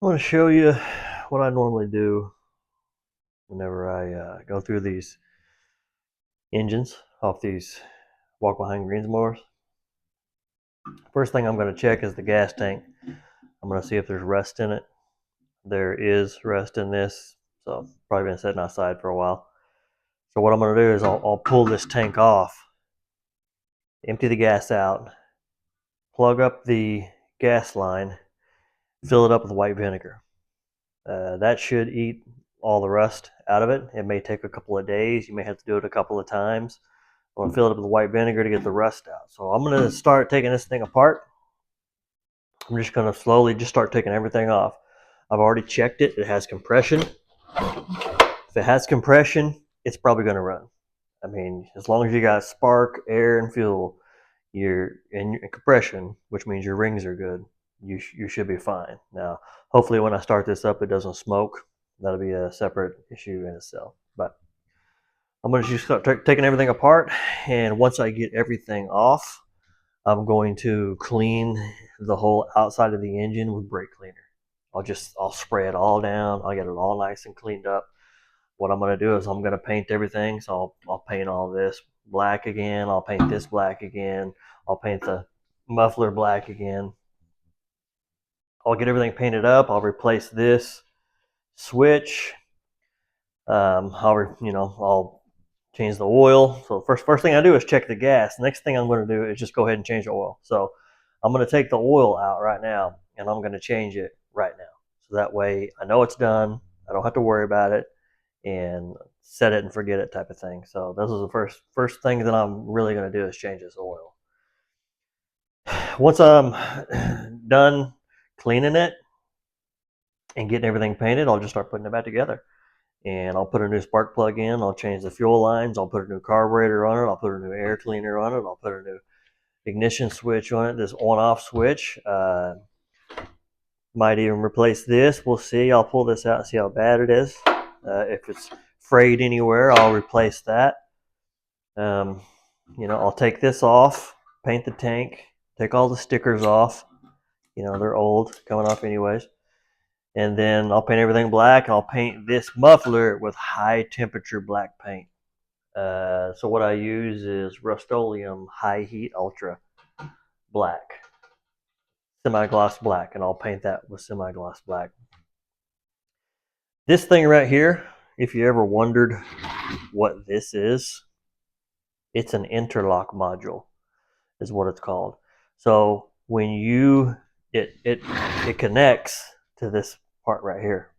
I want to show you what I normally do whenever I go through these engines off these walk behind Greensmowers. First thing I'm going to check is the gas tank. I'm going to see if there's rust in it. There is rust in this, so probably been sitting outside for a while. So what I'm going to do is I'll pull this tank off, empty the gas out, plug up the gas line, fill it up with white vinegar. That should eat all the rust out of it. It may take a couple of days. You may have to do it a couple of times. I'm going to fill it up with white vinegar to get the rust out. So I'm going to start taking this thing apart. I'm just going to slowly just start taking everything off. I've already checked it. It has compression. If it has compression, it's probably going to run. I mean, as long as you got spark, air, and fuel, you're in compression, which means your rings are good. You should be fine. Now, hopefully when I start this up, it doesn't smoke. That'll be a separate issue in itself. But I'm going to just start taking everything apart, and once I get everything off, I'm going to clean the whole outside of the engine with brake cleaner. I'll spray it all down. I'll get it all nice and cleaned up. What I'm going to do is I'm going to paint everything. So I'll paint all this black again. I'll paint this black again. I'll paint the muffler black again. I'll get everything painted up. I'll replace this switch. I'll change the oil. So first thing I do is check the gas. Next thing I'm going to do is just go ahead and change the oil. So I'm going to take the oil out right now, and I'm going to change it right now. So that way I know it's done. I don't have to worry about it and set it and forget it type of thing. So this is the first thing that I'm really going to do is change this oil. Once I'm done cleaning it and getting everything painted, I'll just start putting it back together. And I'll put a new spark plug in. I'll change the fuel lines. I'll put a new carburetor on it. I'll put a new air cleaner on it. I'll put a new ignition switch on it, this on-off switch. Might even replace this. We'll see. I'll pull this out and see how bad it is. If it's frayed anywhere, I'll replace that. I'll take this off, paint the tank, take all the stickers off. They're old, coming off anyways. And then I'll paint everything black, and I'll paint this muffler with high temperature black paint. So what I use is Rust-Oleum High Heat Ultra Black, semi-gloss black, and I'll paint that with semi-gloss black. This thing right here, if you ever wondered what this is, it's an interlock module, is what it's called. So when it connects to this part right here.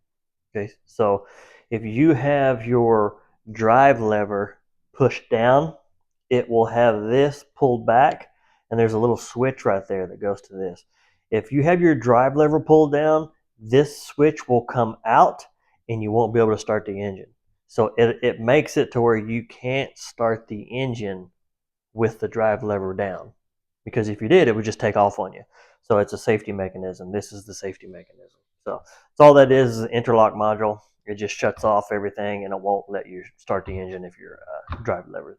Okay, so if you have your drive lever pushed down, it will have this pulled back, and there's a little switch right there that goes to this. If you have your drive lever pulled down, this switch will come out and you won't be able to start the engine. So it makes it to where you can't start the engine with the drive lever down, because if you did, it would just take off on you. So it's a safety mechanism. This is the safety mechanism. So it's all that is an interlock module. It just shuts off everything, and it won't let you start the engine if your drive lever is down.